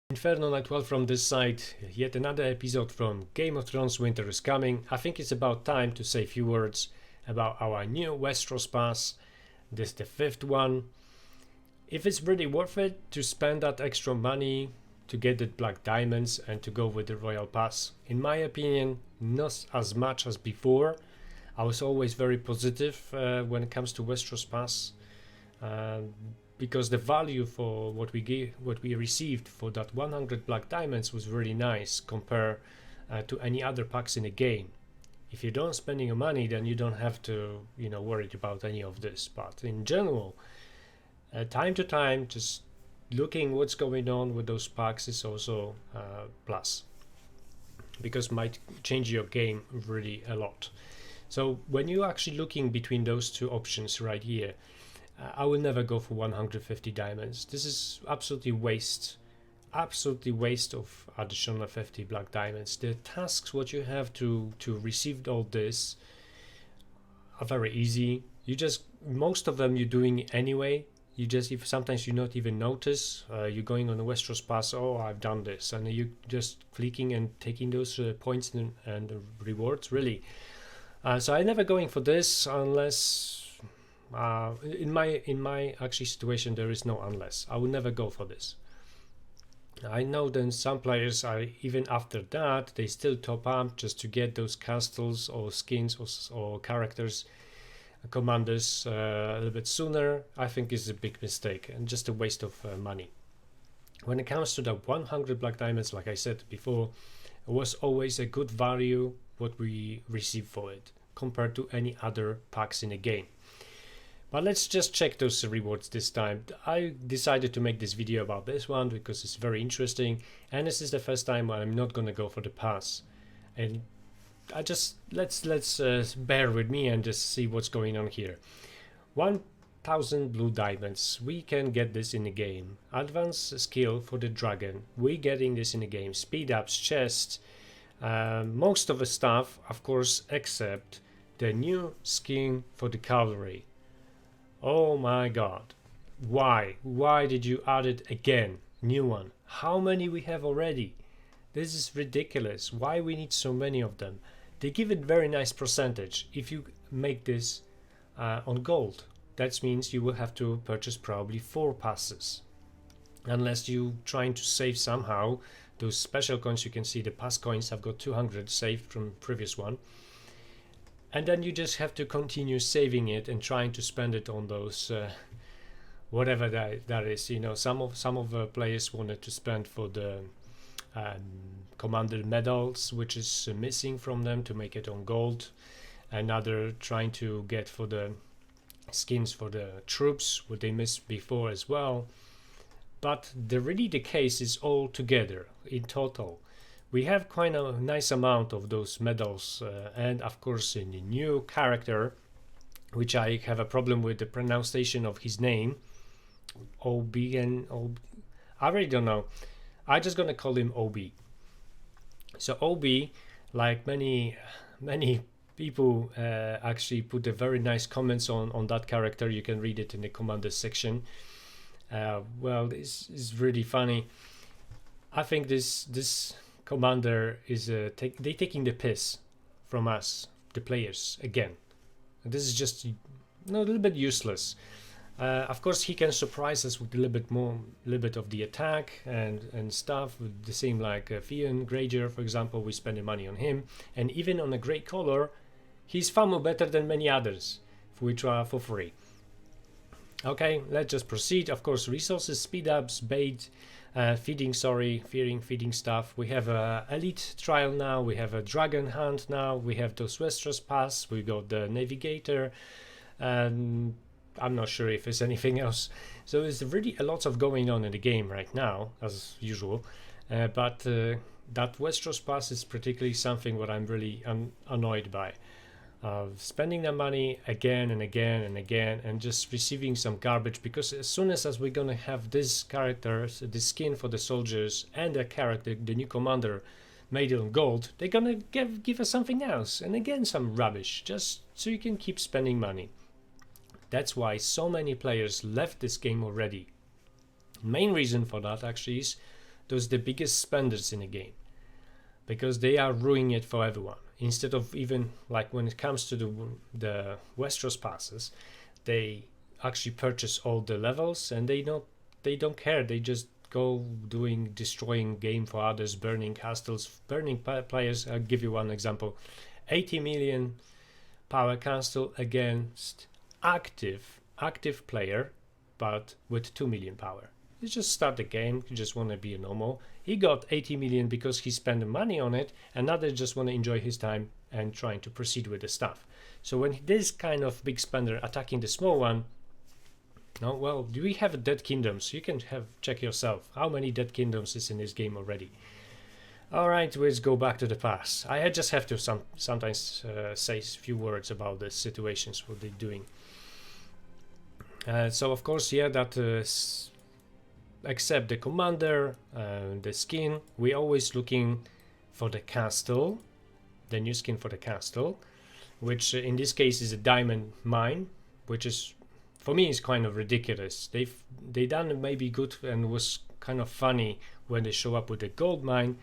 Inferno Night 12 from this side, yet another episode from Game of Thrones Winter is coming. I think it's about time to say a few words about our new Westeros Pass. This is the fifth one. If it's really worth it to spend that extra money to get the black diamonds and to go with the Royal Pass, in my opinion, not as much as before. I was always very positive when it comes to Westeros Pass. Because the value for what we received for that 100 black diamonds was really nice compared to any other packs in the game. If you don't spend your money, then you don't have to, worry about any of this. But in general, time to time, just looking what's going on with those packs is also plus, because might change your game really a lot. So when you're actually looking between those two options right here, I will never go for 150 diamonds. This is absolutely waste of additional 50 black diamonds. The tasks what you have to receive all this are very easy. Most of them you're doing anyway. If sometimes you not even notice. You're going on the Westeros Pass. Oh, I've done this, and you just clicking and taking those points and rewards. Really. So I'm never going for this unless. In my actually situation, there is no unless. I will never go for this. I know then some players are, even after that, they still top up just to get those castles or skins or characters, commanders a little bit sooner. I think is a big mistake and just a waste of money. When it comes to the 100 black diamonds, like I said before, it was always a good value what we received for it compared to any other packs in the game. But let's just check those rewards this time. I decided to make this video about this one because it's very interesting, and this is the first time I'm not gonna go for the pass. And I just let's bear with me and just see what's going on here. 1000 blue diamonds. We can get this in the game. Advanced skill for the dragon. We're getting this in the game. Speed ups, chest, most of the stuff, of course, except the new skin for the cavalry. Oh my god, why did you add it again? New one. How many we have already? This is ridiculous. Why we need so many of them? They give it very nice percentage if you make this on gold. That means you will have to purchase probably 4 passes, unless you trying to save somehow those special coins. You can see the pass coins. I've got 200 saved from previous one. And then you just have to continue saving it and trying to spend it on those whatever that is. Some of the players wanted to spend for the commander medals, which is missing from them, to make it on gold. Another trying to get for the skins for the troops, what they missed before as well. But the case is all together in total. We have quite a nice amount of those medals, and of course in the new character, which I have a problem with the pronunciation of his name, OB and OB. I really don't know. I'm just gonna call him OB. So OB, like many people, actually put a very nice comments on that character. You can read it in the commander section. Well, this is really funny. I think this commander is they taking the piss from us, the players, again. And this is just a little bit useless. Of course, he can surprise us with a little bit of the attack and stuff. With the same like Theon Greyjoy, for example, we spend the money on him, and even on a grey color, he's far more better than many others if we try for free. Okay, let's just proceed. Of course, resources, speed ups, bait. Feeding stuff. We have a elite trial now. We have a dragon hunt now. We have those Westeros Pass. We got the navigator, and I'm not sure if there's anything else. So there's really a lot of going on in the game right now, as usual. But that Westeros Pass is particularly something what I'm really annoyed by. Spending the money again and again and again and just receiving some garbage, because as soon as we're gonna have this character, the skin for the soldiers, and the character, the new commander made on gold, they're gonna give us something else, and again some rubbish, just so you can keep spending money. That's why so many players left this game already. Main reason for that actually is those the biggest spenders in the game, because they are ruining it for everyone. Instead of, even like when it comes to the Westeros passes, they actually purchase all the levels, and they don't care. They just go destroying game for others, burning castles, burning players. I'll give you one example: 80 million power castle against active player, but with 2 million power. You just start the game, you just want to be a normal. He got 80 million because he spent the money on it, and others just want to enjoy his time and trying to proceed with the stuff. So when this kind of big spender attacking the small one, no, well, do we have dead kingdoms? You can check yourself how many dead kingdoms is in this game already. All right, let's go back to the pass. I just have to sometimes say a few words about the situations, what they're doing. So of course, yeah, that except the commander, the skin, we're always looking for the castle, the new skin for the castle, which in this case is a diamond mine, which is, for me, is kind of ridiculous. They done maybe good and was kind of funny when they show up with the gold mine,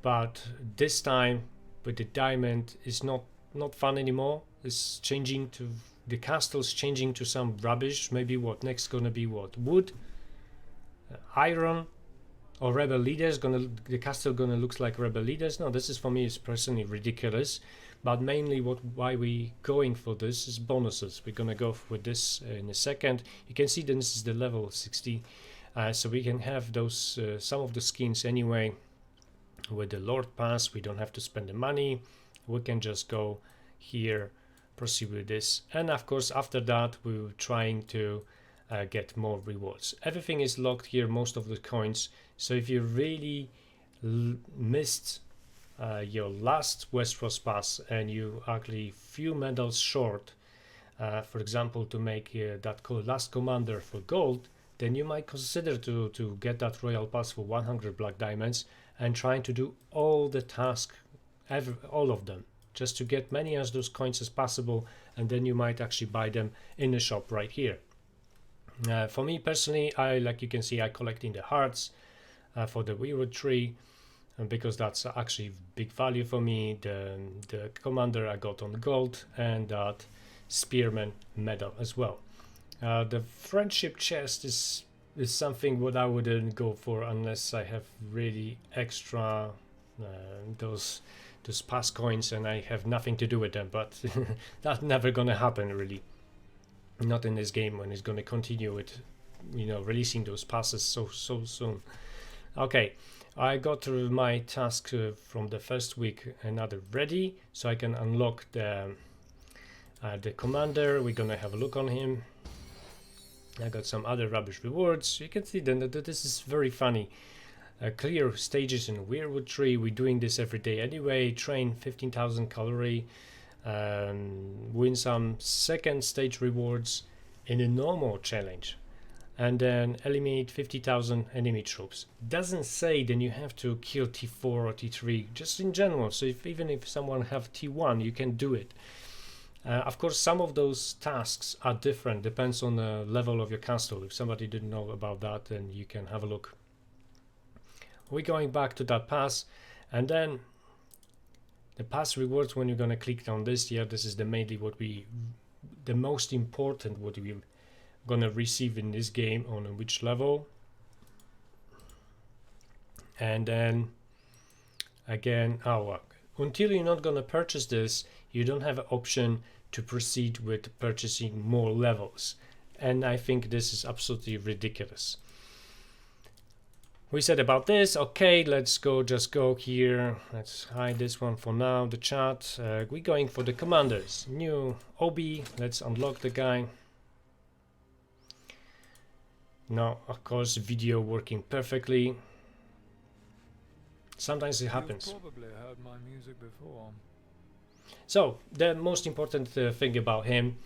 but this time with the diamond is not fun anymore. It's changing to, the castle's changing to some rubbish. Maybe what next gonna be, what, wood, iron, or rebel leaders. The castle gonna look like rebel leaders. No, this is, for me, is personally ridiculous. But mainly why we going for this is bonuses. We're gonna go with this in a second. You can see that this is the level 60, so we can have those some of the skins anyway. With the Lord Pass, we don't have to spend the money. We can just go here, proceed with this, and of course after that we're trying to get more rewards. Everything is locked here, most of the coins. So if you really missed your last Westeros Pass and you actually few medals short, for example, to make that last commander for gold, then you might consider to get that Royal Pass for 100 black diamonds and trying to do all the tasks, all of them, just to get many of those coins as possible, and then you might actually buy them in the shop right here. For me personally, like you can see, I collecting the hearts for the weirwood tree, because that's actually big value for me. The commander I got on gold, and that spearman medal as well. The friendship chest is something what I wouldn't go for unless I have really extra those pass coins and I have nothing to do with them, but that's never gonna happen really. Not in this game, when it's gonna continue with, releasing those passes so soon. Okay, I got my task from the first week another ready, so I can unlock the commander. We're gonna have a look on him. I got some other rubbish rewards. You can see then that this is very funny. Clear stages in Weirwood Tree. We're doing this every day anyway. Train 15,000 calorie. Win some second stage rewards in a normal challenge. And then eliminate 50,000 enemy troops. Doesn't say then you have to kill T4 or T3, just in general. So even if someone have T1, you can do it. Of course, some of those tasks are different, depends on the level of your castle. If somebody didn't know about that, then you can have a look. We're going back to that pass, and then the pass rewards, when you're gonna click on this here, this is mainly the most important what we're gonna receive in this game, on which level. And then again, until you're not gonna purchase this, you don't have an option to proceed with purchasing more levels, and I think this is absolutely ridiculous. We said about this. Okay, let's just go here. Let's hide this one for now, the chat. We're going for the commanders. New OB, let's unlock the guy. Now, of course, video working perfectly. Sometimes it happens. You've probably heard my music before. So the most important thing about him,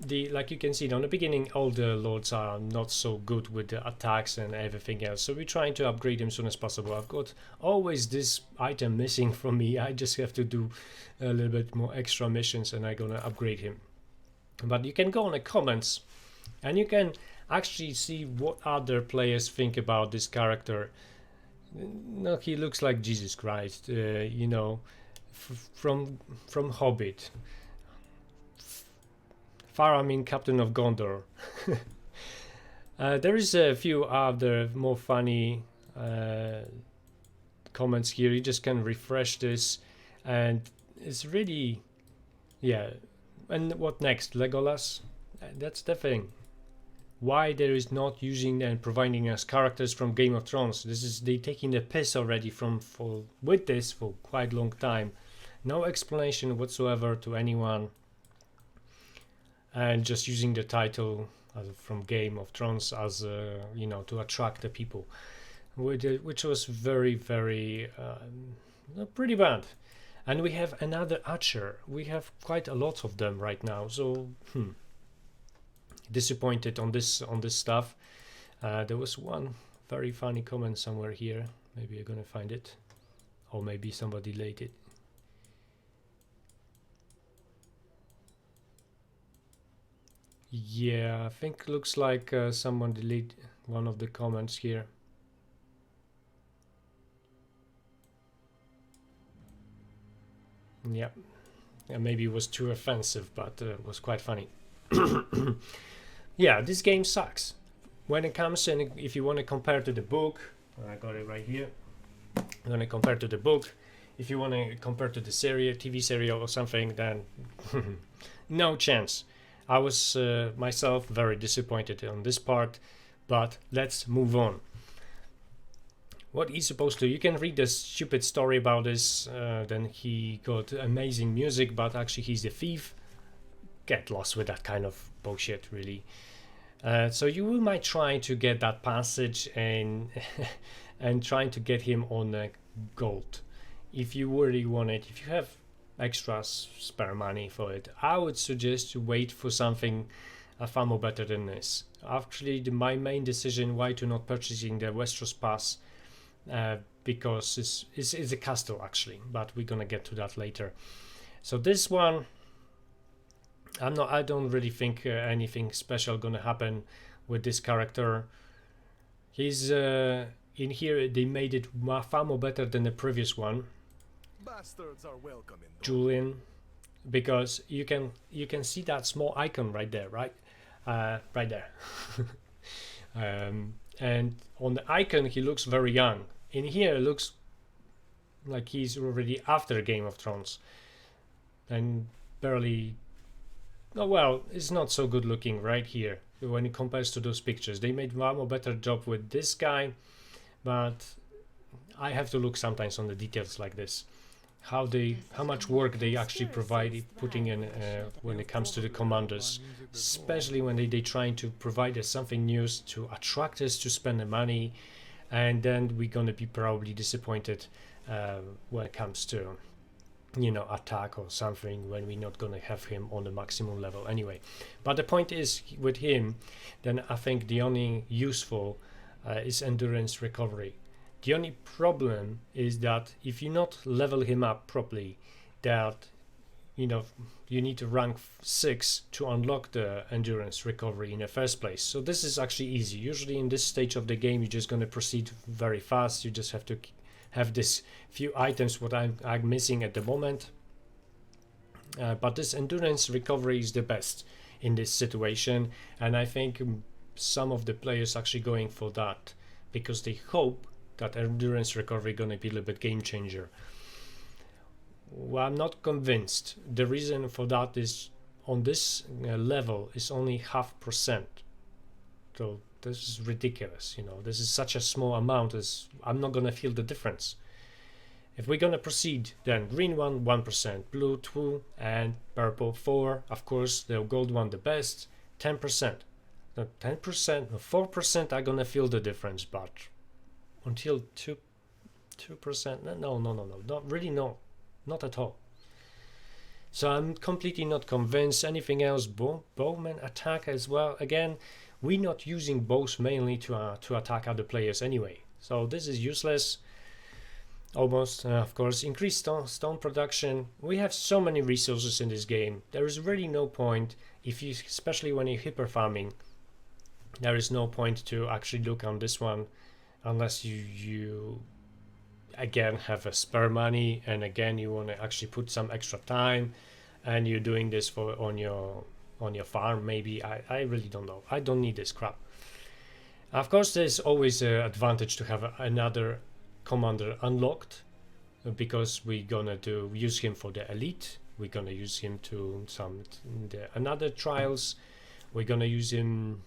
like you can see on the beginning, all the lords are not so good with the attacks and everything else, so we're trying to upgrade him as soon as possible. I've got always this item missing from me. I just have to do a little bit more extra missions and I'm gonna upgrade him. But you can go on the comments and you can actually see what other players think about this character. No, he looks like Jesus Christ, you know, from Hobbit. Faramir, Captain of Gondor. There is a few other more funny comments here. You just can refresh this, and it's really, yeah. And what next? Legolas? That's the thing. Why there is not using and providing us characters from Game of Thrones? This is they taking the piss already with this for quite a long time. No explanation whatsoever to anyone, and just using the title from Game of Thrones as you know, to attract the people, which was very pretty bad. And we have another Archer. We have quite a lot of them right now, so disappointed on this stuff. There was one very funny comment somewhere here. Maybe you're gonna find it, or maybe somebody delayed it. Yeah, I think looks like someone deleted one of the comments here. Yeah, maybe it was too offensive, but it was quite funny. Yeah, this game sucks. When it comes, and if you want to compare to the book, I got it right here. I'm gonna compare to the book. If you want to compare to the TV serial or something, then no chance. I was myself very disappointed on this part, but let's move on. What he's supposed to, you can read this stupid story about this, then he got amazing music, but actually he's a thief. Get lost with that kind of bullshit, really. So you might try to get that passage and and trying to get him on gold. If you really want it, if you have extra spare money for it, I would suggest to wait for something far more better than this. Actually, my main decision why to not purchasing the Westeros Pass, because it's a castle actually, but we're gonna get to that later. So this one, I don't really think anything special gonna happen with this character. He's in here they made it far more better than the previous one. Bastards are welcome in Julian, because you can see that small icon right there, right there. And on the icon he looks very young. In here it looks like he's already after Game of Thrones, and barely. Oh well, it's not so good looking right here when it compares to those pictures. They made a more better job with this guy, but I have to look sometimes on the details like this. How much work they actually putting in when it comes to the commanders, especially when they trying to provide us something new to attract us to spend the money, and then we're gonna be probably disappointed when it comes to, you know, attack or something, when we're not gonna have him on the maximum level anyway. But the point is with him, then I think the only useful is endurance recovery. The only problem is that if you not level him up properly, that you know you need to rank 6 to unlock the endurance recovery in the first place. So this is actually easy. Usually in this stage of the game you're just going to proceed very fast. You just have to have this few items what I'm missing at the moment, but this endurance recovery is the best in this situation, and I think some of the players actually going for that because they hope that endurance recovery gonna be a little bit game changer. Well, I'm not convinced. The reason for that is on this level is only 0.5%. So this is ridiculous. You know, this is such a small amount. I'm not gonna feel the difference. If we're gonna proceed, then green one 1%, blue 2, and purple 4. Of course, the gold one the best, 10%. No, 10%, no, 4% are gonna feel the difference, but until 2%, no, not really, no, not at all. So I'm completely not convinced. Anything else? Bowman attack as well. Again, we're not using bows mainly to attack other players anyway, so this is useless. Almost, of course, increased stone production. We have so many resources in this game. There is really no point if you, especially when you're hyper farming, There is no point to actually look on this one unless you again have a spare money, and again you want to actually put some extra time, and you're doing this for on your farm. Maybe I really don't know. I don't need this crap. Of course, there's always an advantage to have another commander unlocked, because we're gonna use him for the elite. We're gonna use him to another trials. We're gonna use him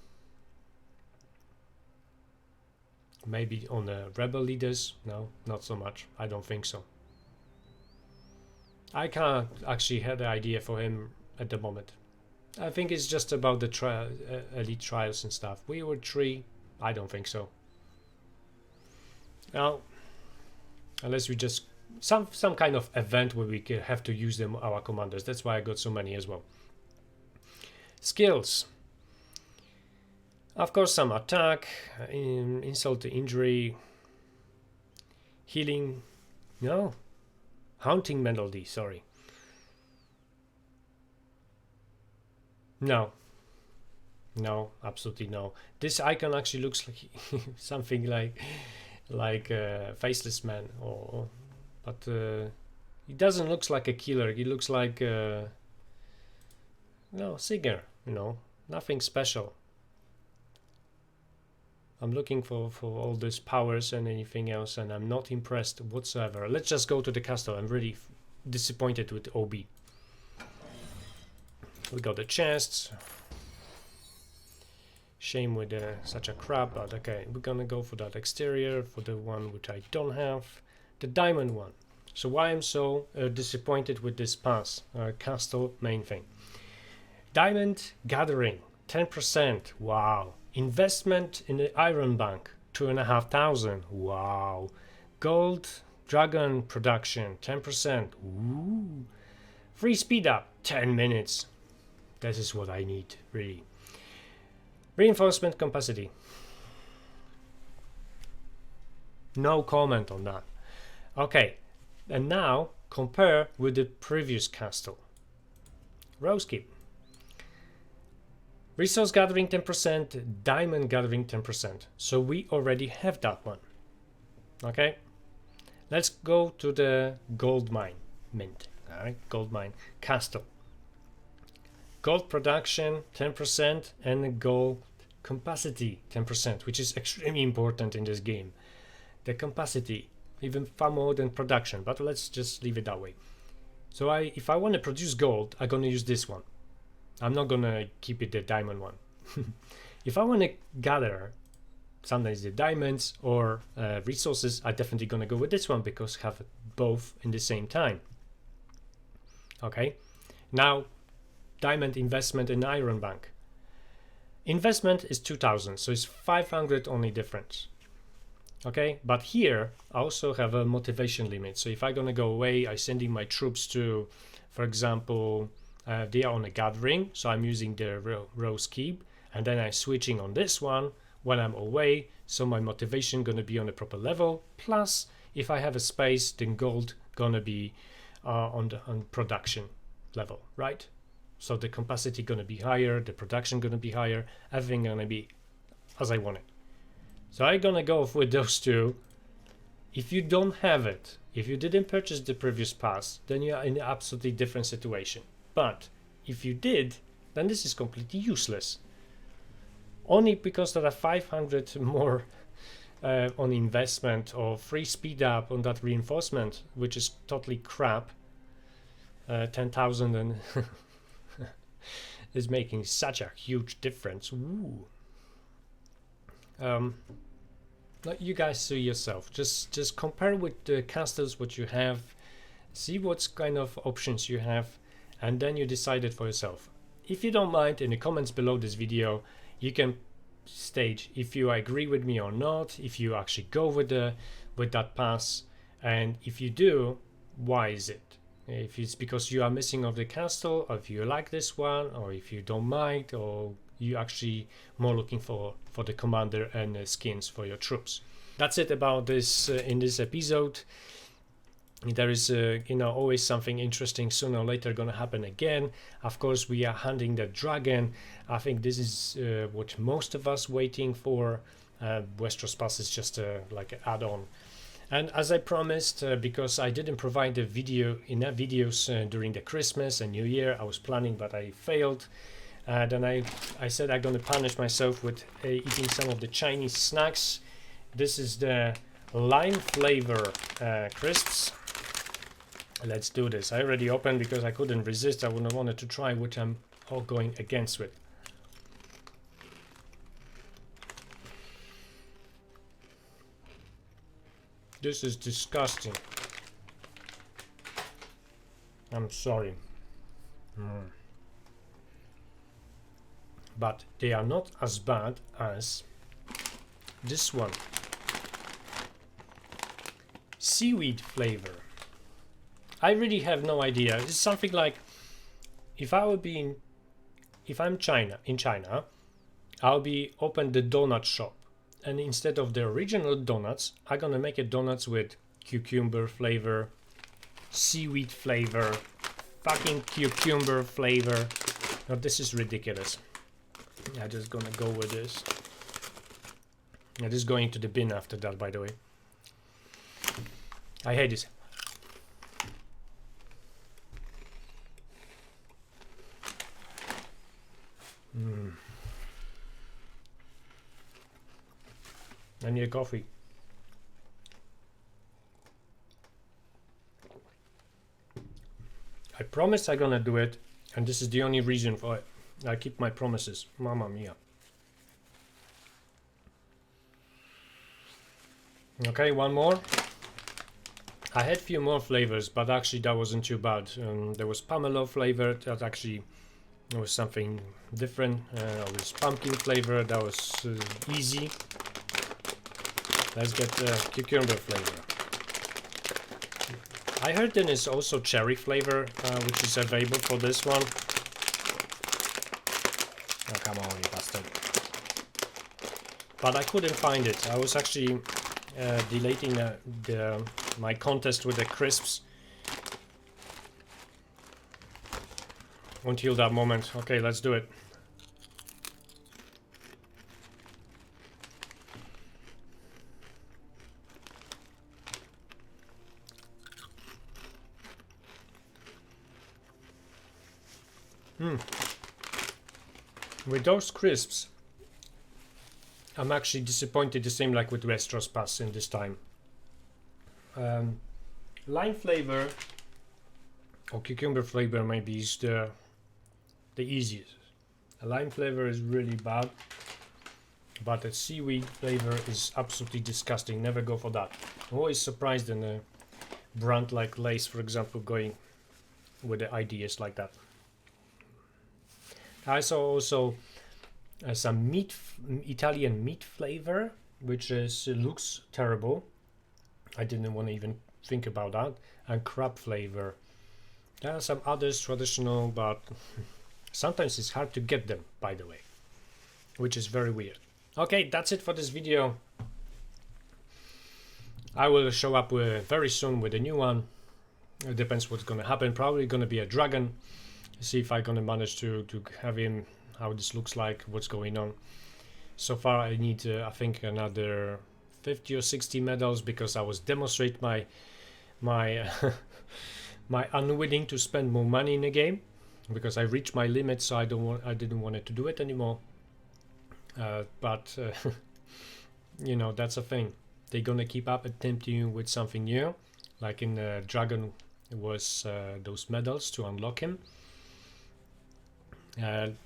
maybe on the rebel leaders. No, not so much. I don't think so. I can't actually have the idea for him at the moment. I think it's just about the elite trials and stuff. We were 3. I don't think so. Now, unless we just some kind of event where we have to use them, our commanders. That's why I got so many as well. Skills. Of course, some attack, insult to injury, healing, no, haunting melody, sorry. No, absolutely no. This icon actually looks like something like a faceless man, but he doesn't look like a killer. He looks like singer, nothing special. I'm looking for all these powers and anything else, and I'm not impressed whatsoever. Let's just go to the castle. I'm really disappointed with OB. We got the chests. Shame with such a crap, but okay. We're gonna go for that exterior, for the one which I don't have. The diamond one. So why I'm so disappointed with this pass, castle main thing. Diamond gathering, 10%. Wow. Investment in the iron bank, 2,500. Wow. Gold dragon production, 10%. Ooh. Free speed up, 10 minutes. This is what I need, really. Reinforcement capacity. No comment on that. Okay, and now compare with the previous castle. Rosekeep. Resource gathering 10%, diamond gathering 10%. So we already have that one. Okay, let's go to the gold mine mint. All right, gold mine castle. Gold production 10% and gold capacity 10%, which is extremely important in this game. The capacity, even far more than production, but let's just leave it that way. So if I want to produce gold, I'm gonna use this one. I'm not gonna keep it the diamond one. If I want to gather sometimes the diamonds or resources, I'm definitely gonna go with this one because have both in the same time. Okay, now diamond investment in iron bank. Investment is 2,000, so it's 500 only difference. Okay, but here I also have a motivation limit. So if I'm gonna go away, I'm sending my troops to, for example, they are on a gathering, so I'm using the rose keep, and then I'm switching on this one when I'm away, so my motivation gonna be on a proper level. Plus, if I have a space, then gold gonna be on production level, right? So the capacity gonna be higher, the production gonna be higher, everything gonna be as I want it. So I'm gonna go with those two. If you don't have it, if you didn't purchase the previous pass, then you are in an absolutely different situation. But if you did, then this is completely useless. Only because there are 500 more on investment or free speed up on that reinforcement, which is totally crap. 10,000 and is making such a huge difference. Ooh. You guys see yourself. Just compare with the castles what you have, see what kind of options you have, and then you decide it for yourself. If you don't mind, in the comments below this video, you can state if you agree with me or not, if you actually go with that pass, and if you do, why is it? If it's because you are missing of the castle, or if you like this one, or if you don't mind, or you actually more looking for the commander and skins for your troops. That's it about this in this episode. There is you know, always something interesting sooner or later gonna happen again. Of course, we are hunting the dragon. I think this is what most of us waiting for. Westeros Pass is just like an add-on. And as I promised, because I didn't provide the video enough videos during the Christmas and New Year, I was planning but I failed. Then I said I'm gonna punish myself with eating some of the Chinese snacks. This is the lime flavor crisps. Let's do this. I already opened because I couldn't resist. I wanted to try what I'm all going against with. This is disgusting. I'm sorry. But they are not as bad as this one. Seaweed flavor. I really have no idea. It's something like, if I would be if I'm in China, I'll be open the donut shop, and instead of the original donuts, I'm gonna make a donuts with cucumber flavor, seaweed flavor, fucking cucumber flavor. Now this is ridiculous. I'm just gonna go with this. This is going to the bin after that, by the way. I hate this. I need a coffee. I promise I'm gonna do it, and this is the only reason for it. I keep my promises. Mamma mia. Okay, one more. I had few more flavors, but actually that wasn't too bad. There was pomelo flavor, that actually was something different. There was pumpkin flavor, that was easy. Let's get the cucumber flavor. I heard there is also cherry flavor, which is available for this one. Oh, come on, you bastard. But I couldn't find it. I was actually deleting my contest with the crisps until that moment. Okay, let's do it. With those crisps, I'm actually disappointed, the same like with Westeros Pass in this time. Lime flavor or cucumber flavor maybe is the easiest. A lime flavor is really bad, but the seaweed flavor is absolutely disgusting. Never go for that. I'm always surprised in a brand like Lay's, for example, going with the ideas like that. I saw also some Italian meat flavor, which looks terrible. I didn't want to even think about that. And crab flavor. There are some others traditional, but sometimes it's hard to get them, by the way, which is very weird. Okay, that's it for this video. I will show up very soon with a new one. It depends what's gonna happen. Probably gonna be a dragon. See if I'm gonna manage to have him, how this looks like, what's going on. So far I need I think another 50 or 60 medals, because I was demonstrate my my unwilling to spend more money in the game, because I reached my limit, so I didn't want to do it anymore. But you know, that's a thing. They're gonna keep up attempting you with something new, like in Dragon was those medals to unlock him. And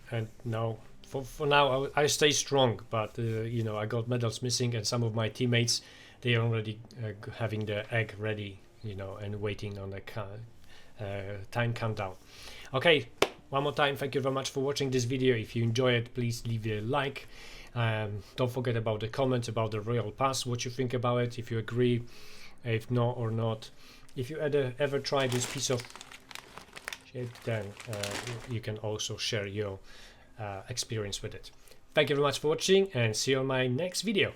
now, for now, I stay strong, but you know, I got medals missing, and some of my teammates, they are already having the egg ready, you know, and waiting on the time countdown. Okay, one more time, thank you very much for watching this video. If you enjoy it, please leave a like. Don't forget about the comment about the Royal Pass, what you think about it, if you agree, if not or not. If you ever try this piece of shit, then you can also share your experience with it. Thank you very much for watching, and see you on my next video.